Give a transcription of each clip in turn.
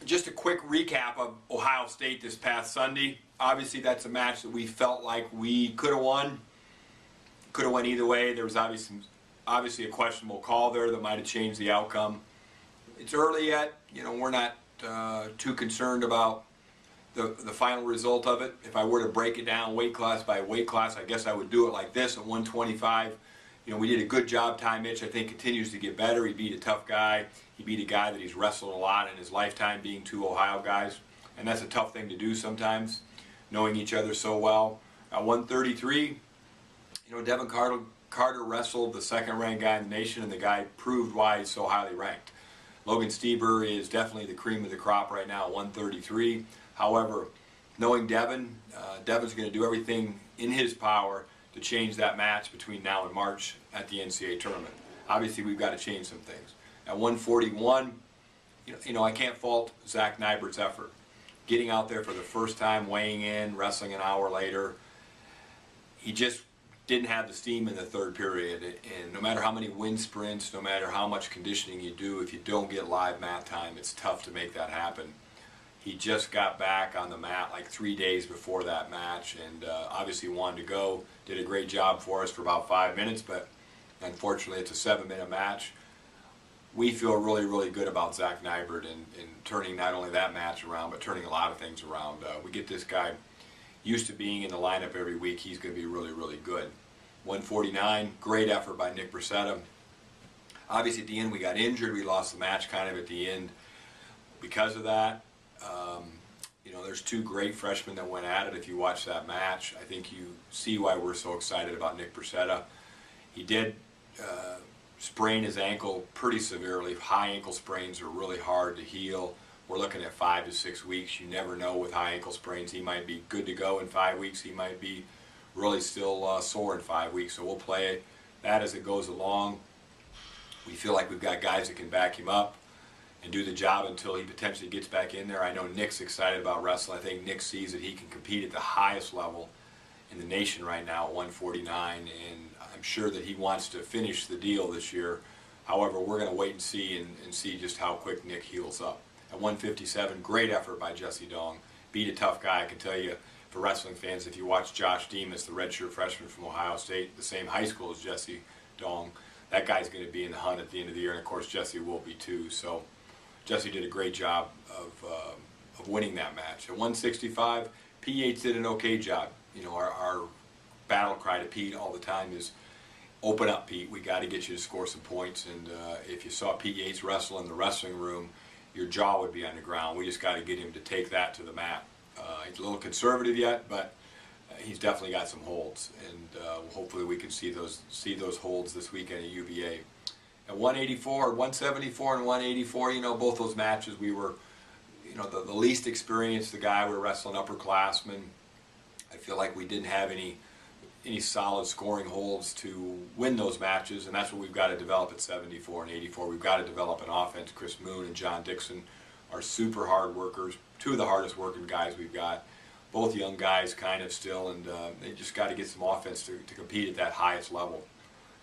just a quick recap of Ohio State this past Sunday. Obviously, that's a match that we felt like we could have won. Could have went either way. There was obviously a questionable call there that might have changed the outcome. It's early yet. You know, we're not too concerned about the final result of it. If I were to break it down weight class by weight class, I guess I would do it like this at 125. You know, we did a good job. Ty Mitch, I think, continues to get better. He beat a tough guy. He beat a guy that he's wrestled a lot in his lifetime, being two Ohio guys. And that's a tough thing to do sometimes, knowing each other so well. At 133, you know, Devin Carter wrestled the second-ranked guy in the nation, and the guy proved why he's so highly ranked. Logan Stieber is definitely the cream of the crop right now at 133. However, knowing Devin, Devin's going to do everything in his power to change that match between now and March at the NCAA tournament. Obviously, we've got to change some things. At 141, you know, I can't fault Zach Nybert's effort. Getting out there for the first time, weighing in, wrestling an hour later, he just didn't have the steam in the third period. And no matter how many wind sprints, no matter how much conditioning you do, if you don't get live mat time, it's tough to make that happen. He just got back on the mat like 3 days before that match, and obviously wanted to go. Did a great job for us for about 5 minutes, but unfortunately it's a 7-minute match. We feel really, really good about Zach Nybert and turning not only that match around, but turning a lot of things around. We get this guy used to being in the lineup every week. He's going to be really, really good. 149, great effort by Nick Bracetta. Obviously at the end we got injured. We lost the match kind of at the end because of that. You know, there's two great freshmen that went at it. If you watch that match, I think you see why we're so excited about Nick Bracetta. He did sprain his ankle pretty severely. High ankle sprains are really hard to heal. We're looking at 5 to 6 weeks. You never know with high ankle sprains. He might be good to go in 5 weeks. He might be really still sore in 5 weeks. So we'll play that as it goes along. We feel like we've got guys that can back him up and do the job until he potentially gets back in there. I know Nick's excited about wrestling. I think Nick sees that he can compete at the highest level in the nation right now at 149, and I'm sure that he wants to finish the deal this year. However, we're going to wait and see and see just how quick Nick heals up. At 157, great effort by Jesse Dong. Beat a tough guy. I can tell you, for wrestling fans, if you watch Josh Demas, the redshirt freshman from Ohio State, the same high school as Jesse Dong, that guy's going to be in the hunt at the end of the year, and of course Jesse will be too. So Jesse did a great job of winning that match. At 165, Pete Yates did an okay job. You know, our battle cry to Pete all the time is, open up, Pete. We got to get you to score some points. And if you saw Pete Yates wrestle in the wrestling room, your jaw would be on the ground. We just got to get him to take that to the mat. He's a little conservative yet, but he's definitely got some holds, and hopefully we can see those holds this weekend at UVA. At 184, 174 and 184, you know, both those matches we were, you know, the least experienced, the guy we were wrestling upperclassmen. I feel like we didn't have any solid scoring holds to win those matches, and that's what we've got to develop at 74 and 84. We've got to develop an offense. Chris Moon and John Dixon are super hard workers, two of the hardest working guys we've got. Both young guys kind of still, and they just got to get some offense to compete at that highest level.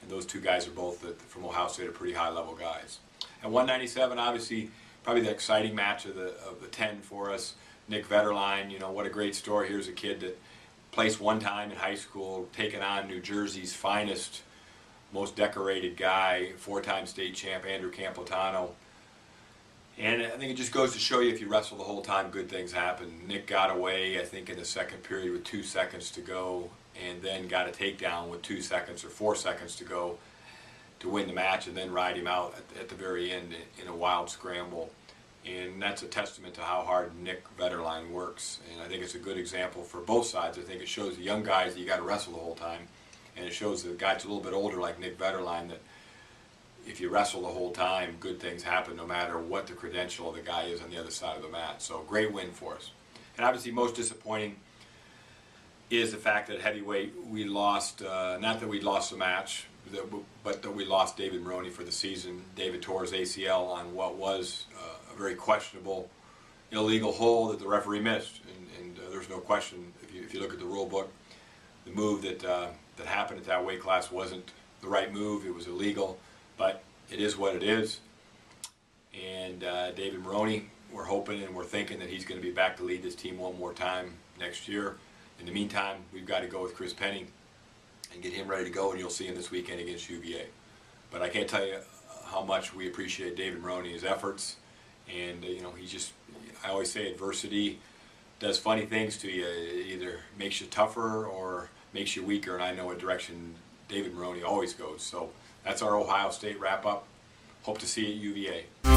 And those two guys are both from Ohio State, are pretty high level guys. At 197, obviously, probably the exciting match of the 10 for us. Nick Vetterline, you know, what a great story. Here's a kid that placed one time in high school, taking on New Jersey's finest, most decorated guy, 4-time state champ Andrew Campotano. And I think it just goes to show you, if you wrestle the whole time, good things happen. Nick got away, I think, in the second period with 2 seconds to go, and then got a takedown with 2 seconds or 4 seconds to go to win the match, and then ride him out at the very end in a wild scramble. And that's a testament to how hard Nick Vetterline works. And I think it's a good example for both sides. I think it shows the young guys that you got to wrestle the whole time, and it shows the guys a little bit older like Nick Vetterline that if you wrestle the whole time, good things happen no matter what the credential of the guy is on the other side of the mat. So great win for us. And obviously most disappointing is the fact that heavyweight we lost, not that we lost the match, but that we lost David Maroney for the season. David tore his ACL on what was a very questionable illegal hold that the referee missed. And there's no question, if you look at the rule book, the move that happened at that weight class wasn't the right move. It was illegal, but it is what it is. And David Maroney we're hoping and we're thinking that he's going to be back to lead this team one more time next year. In the meantime, we've got to go with Chris Penning and get him ready to go, and you'll see him this weekend against UVA. But I can't tell you how much we appreciate David Maroney, his efforts, and he just, I always say adversity does funny things to you. It either makes you tougher or makes you weaker, and I know what direction David Maroney always goes. So that's our Ohio State wrap-up. Hope to see you at UVA.